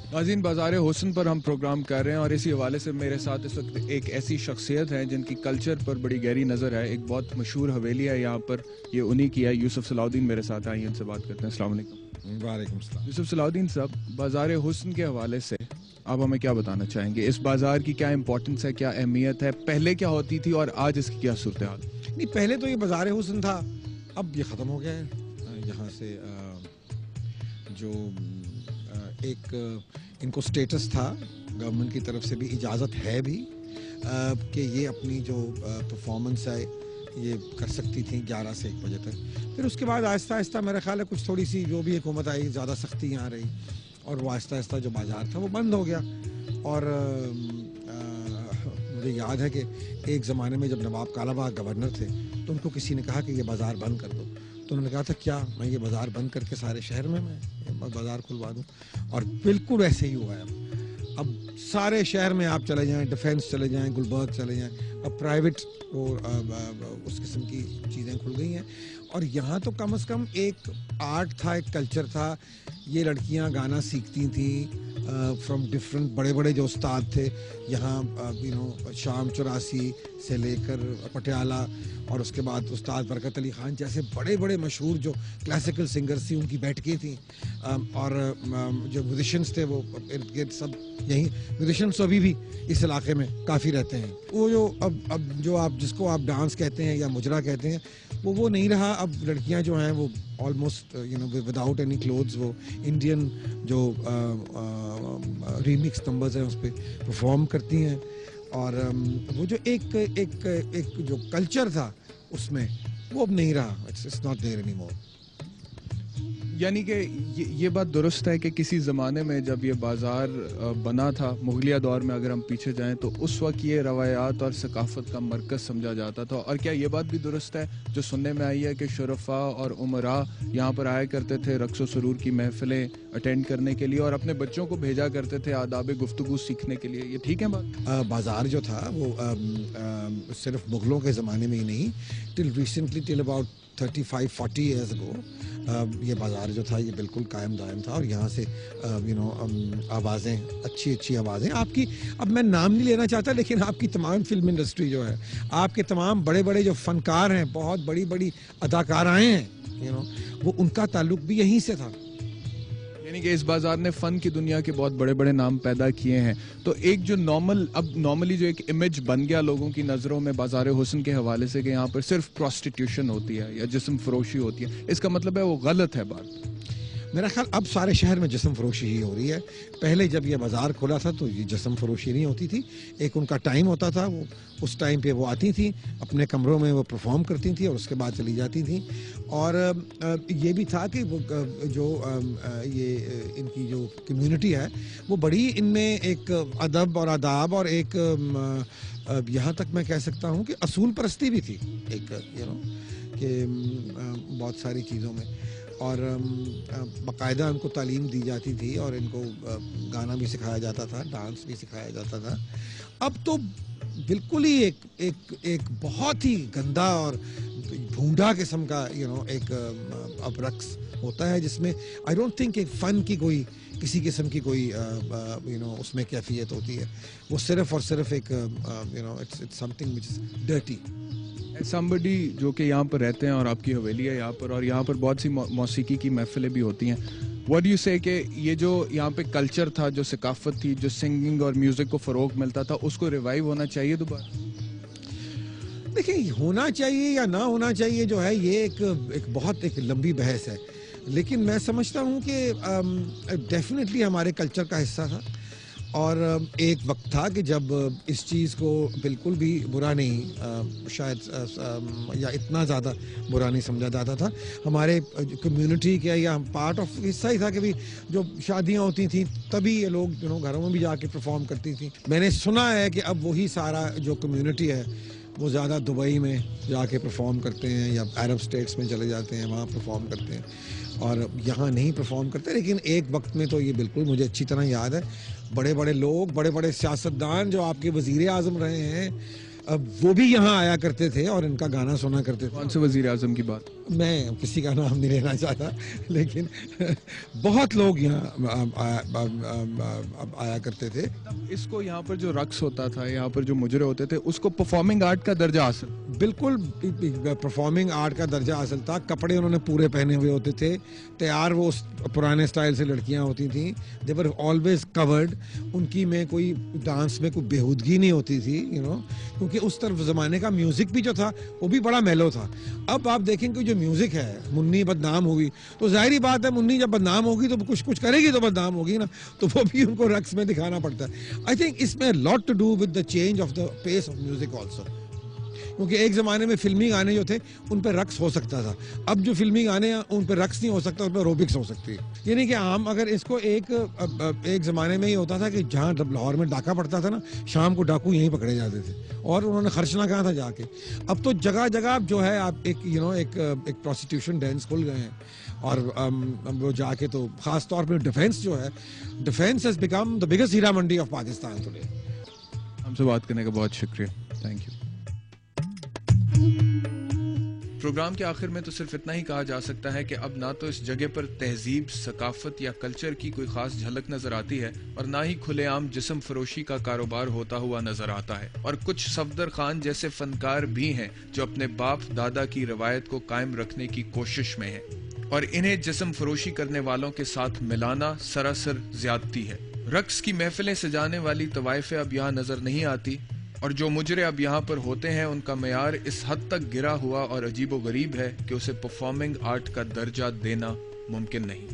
नाज़रीन, बाज़ार हुस्न पर हम प्रोग्राम कर रहे हैं और इसी हवाले से मेरे साथ इस वक्त एक ऐसी शख्सियत है जिनकी कल्चर पर बड़ी गहरी नज़र है। एक बहुत मशहूर हवेली है यहाँ पर, ये उन्हीं की है। यूसुफ सलाउद्दीन मेरे साथ आइए, इनसे बात करते हैं। अस्सलाम वालेकुम। वालेकुम सलाम। यूसुफ सलाउद्दीन साहब, बाज़ार हुस्न के हवाले से आप हमें क्या बताना चाहेंगे? इस बाज़ार की क्या इंपॉर्टेंस है, क्या अहमियत है, पहले क्या होती थी और आज इसकी क्या सूरत हाल? नहीं, पहले तो ये बाज़ार हुस्न था, अब ये ख़त्म हो गया है। यहाँ से जो एक इनको स्टेटस था, गवर्नमेंट की तरफ से भी इजाज़त है भी कि ये अपनी जो परफॉर्मेंस है ये कर सकती थी 11 से 1 बजे तक। फिर उसके बाद आहिस्ता आहिस्ता मेरा ख्याल है कुछ थोड़ी सी जो भी हुकूमत आई, ज़्यादा सख्ती यहाँ रही और वो आहिस्ता आहिस्ता जो बाज़ार था वो बंद हो गया। और मुझे याद है कि एक ज़माने में जब नवाब कालाबाग गवर्नर थे तो उनको किसी ने कहा कि ये बाज़ार बंद कर दो, तो उन्होंने कहा था क्या मैं ये बाज़ार बंद करके सारे शहर में मैं बाज़ार खुलवा दूँ। और बिल्कुल ऐसे ही हुआ है। अब सारे शहर में आप चले जाएं, डिफेंस चले जाएं, गुलबर्ग चले जाएं, अब प्राइवेट और उस किस्म की चीज़ें खुल गई हैं। और यहाँ तो कम से कम एक आर्ट था, एक कल्चर था। ये लड़कियाँ गाना सीखती थी फ्रॉम डिफरेंट, बड़े बड़े जो उस्ताद थे यहाँ, शाम 84 से लेकर पटियाला, और उसके बाद उस्ताद बरकत अली ख़ान जैसे बड़े बड़े मशहूर जो क्लासिकल सिंगर्स थी उनकी बैठकें थी। और जो म्यूजिशंस थे वो इर्द गिर्द सब यहीं, म्यूजिशंस अभी भी इस इलाके में काफ़ी रहते हैं। वो जो अब जो आप जिसको आप डांस कहते हैं या मुजरा कहते हैं वो नहीं रहा। अब लड़कियां जो हैं वो ऑलमोस्ट विदाउट एनी क्लोथ्स वो इंडियन जो रीमिक्स नंबर्स हैं उस पर परफॉर्म करती हैं। और वो जो एक जो कल्चर था उसमें वो अब नहीं रहा। It's not there any more. यानी कि ये बात दुरुस्त है कि किसी ज़माने में जब ये बाज़ार बना था, मुगलिया दौर में अगर हम पीछे जाएं, तो उस वक्त ये रवायात और सकाफ़त का मरकज़ समझा जाता था। और क्या ये बात भी दुरुस्त है जो सुनने में आई है कि शुरफा और उमरा यहाँ पर आया करते थे रक़्स व सुरूर की महफ़िलें अटेंड करने के लिए और अपने बच्चों को भेजा करते थे आदाब गुफ्तगू सीखने के लिए? ये ठीक है बात? बाज़ार जो था वो सिर्फ मुग़लों के ज़माने में ही नहीं, till recently, till about 35-40 years ago ये बाज़ार जो था ये बिल्कुल कायम दायम था। और यहाँ से आवाज़ें, अच्छी अच्छी आवाज़ें आपकी, अब मैं नाम नहीं लेना चाहता, लेकिन आपकी तमाम फिल्म इंडस्ट्री जो है, आपके तमाम बड़े बड़े जो फ़नकार हैं, बहुत बड़ी बड़ी अदाकाराएँ हैं, वो उनका ताल्लुक भी यहीं से था। यानी कि इस बाजार ने फ़न की दुनिया के बहुत बड़े बड़े नाम पैदा किए हैं। तो एक जो नॉर्मली जो एक इमेज बन गया लोगों की नज़रों में बाजार हुस्न के हवाले से कि यहाँ पर सिर्फ प्रोस्टिट्यूशन होती है या जिस्म फरोशी होती है, इसका मतलब है वो गलत है बात? मेरा ख्याल अब सारे शहर में जिस्म फरोशी ही हो रही है। पहले जब ये बाज़ार खुला था तो ये जिस्म फरोशी नहीं होती थी। एक उनका टाइम होता था, वो उस टाइम पे वो आती थी, अपने कमरों में वो परफॉर्म करती थी और उसके बाद चली जाती थी। और ये भी था कि वो जो ये इनकी जो कम्युनिटी है वो बड़ी, इनमें एक अदब और आदाब और एक यहाँ तक मैं कह सकता हूँ कि असूल परस्ती भी थी एक, कि बहुत सारी चीज़ों में। और बाकायदा उनको तालीम दी जाती थी और इनको गाना भी सिखाया जाता था, डांस भी सिखाया जाता था। अब तो बिल्कुल ही एक बहुत ही गंदा और भूंडा किस्म का एक अब रक्स होता है जिसमें आई डोंट थिंक एक फ़न की कोई किसी किस्म की कोई उसमें कैफियत होती है। वो सिर्फ और सिर्फ एक it's something which is dirty. Somebody जो कि यहाँ पर रहते हैं और आपकी हवेली है यहाँ पर, और यहाँ पर बहुत सी मौसीकी की महफिलें भी होती हैं, व्हाट डू यू से कि ये जो यहाँ पे कल्चर था, जो सकाफत थी, जो सिंगिंग और म्यूज़िक को फ़रोग मिलता था, उसको रिवाइव होना चाहिए दोबारा? देखिए, होना चाहिए या ना होना चाहिए जो है ये एक बहुत एक लंबी बहस है। लेकिन मैं समझता हूँ कि डेफिनेटली हमारे कल्चर का हिस्सा था। और एक वक्त था कि जब इस चीज़ को बिल्कुल भी बुरा नहीं, शायद या इतना ज़्यादा बुरा नहीं समझा जाता था। हमारे कम्युनिटी के या पार्ट ऑफ हिस्सा ही था कि भी जो शादियाँ होती थी तभी ये लोग घरों में भी जाके परफॉर्म करती थी। मैंने सुना है कि अब वही सारा जो कम्युनिटी है वो ज़्यादा दुबई में जाके परफॉर्म करते हैं या अरब स्टेट्स में चले जाते हैं, वहाँ परफॉर्म करते हैं और यहाँ नहीं परफॉर्म करते। लेकिन एक वक्त में तो ये बिल्कुल मुझे अच्छी तरह याद है, बड़े बड़े लोग, बड़े बड़े सियासतदान जो आपके वज़ीर आज़म रहे हैं, अब वो भी यहाँ आया करते थे और इनका गाना सुना करते थे। कौन से वजीर आजम की बात? मैं किसी का नाम नहीं लेना चाहता, लेकिन बहुत लोग यहाँ आया करते थे। इसको यहाँ पर जो रक्स होता था, यहाँ पर जो मुजरे होते थे, उसको परफॉर्मिंग आर्ट का दर्जा हासिल? बिल्कुल परफॉर्मिंग आर्ट का दर्जा हासिल था। कपड़े उन्होंने पूरे पहने हुए होते थे, तैयार वो पुराने स्टाइल से लड़कियां होती थी। दे वर ऑलवेज कवर्ड। उनकी में कोई डांस में कोई बेहूदगी नहीं होती थी, क्योंकि उस तरफ ज़माने का म्यूजिक भी जो था वो भी बड़ा मेलो था। अब आप देखेंगे जो म्यूजिक है, मुन्नी बदनाम हुई तो जाहिर बात है, मुन्नी जब बदनाम होगी तो कुछ करेगी तो बदनाम होगी ना, तो वो भी उनको रक्स में दिखाना पड़ता है। आई थिंक इसमें lot to do with the change of the pace of music also, क्योंकि एक ज़माने में फिल्मी गाने जो थे उन पर रक्स हो सकता था। अब जो फिल्मी गाने हैं उन पर रक्स नहीं हो सकता, उन पर एरोबिक्स हो सकती है। यानी कि हम अगर इसको एक ज़माने में ये होता था कि जहाँ जब लाहौर में डाका पड़ता था ना, शाम को डाकू यहीं पकड़े जाते थे और उन्होंने खर्चना कहाँ था जाके। अब तो जगह जगह जो है आप एक प्रोस्टिट्यूशन डेंस खुल गए हैं, और वो जाके तो ख़ास तौर पर डिफेंस जो है, defence has become the biggest Heera Mandi of Pakistan today. हमसे बात करने का बहुत शुक्रिया, थैंक यू। प्रोग्राम के आखिर में तो सिर्फ इतना ही कहा जा सकता है कि अब ना तो इस जगह पर तहजीब, सकाफत या कल्चर की कोई खास झलक नजर आती है, और ना ही खुलेआम जिस्म फरोशी का कारोबार होता हुआ नजर आता है। और कुछ सफदर खान जैसे फनकार भी हैं जो अपने बाप दादा की रवायत को कायम रखने की कोशिश में हैं, और इन्हें जिस्म फरोशी करने वालों के साथ मिलाना सरासर ज्यादती है। रक्स की महफिलें सजाने वाली तवाइफे अब यहाँ नजर नहीं आती, और जो मुजरे अब यहाँ पर होते हैं उनका मयार इस हद तक गिरा हुआ और अजीबो गरीब है कि उसे परफॉर्मिंग आर्ट का दर्जा देना मुमकिन नहीं।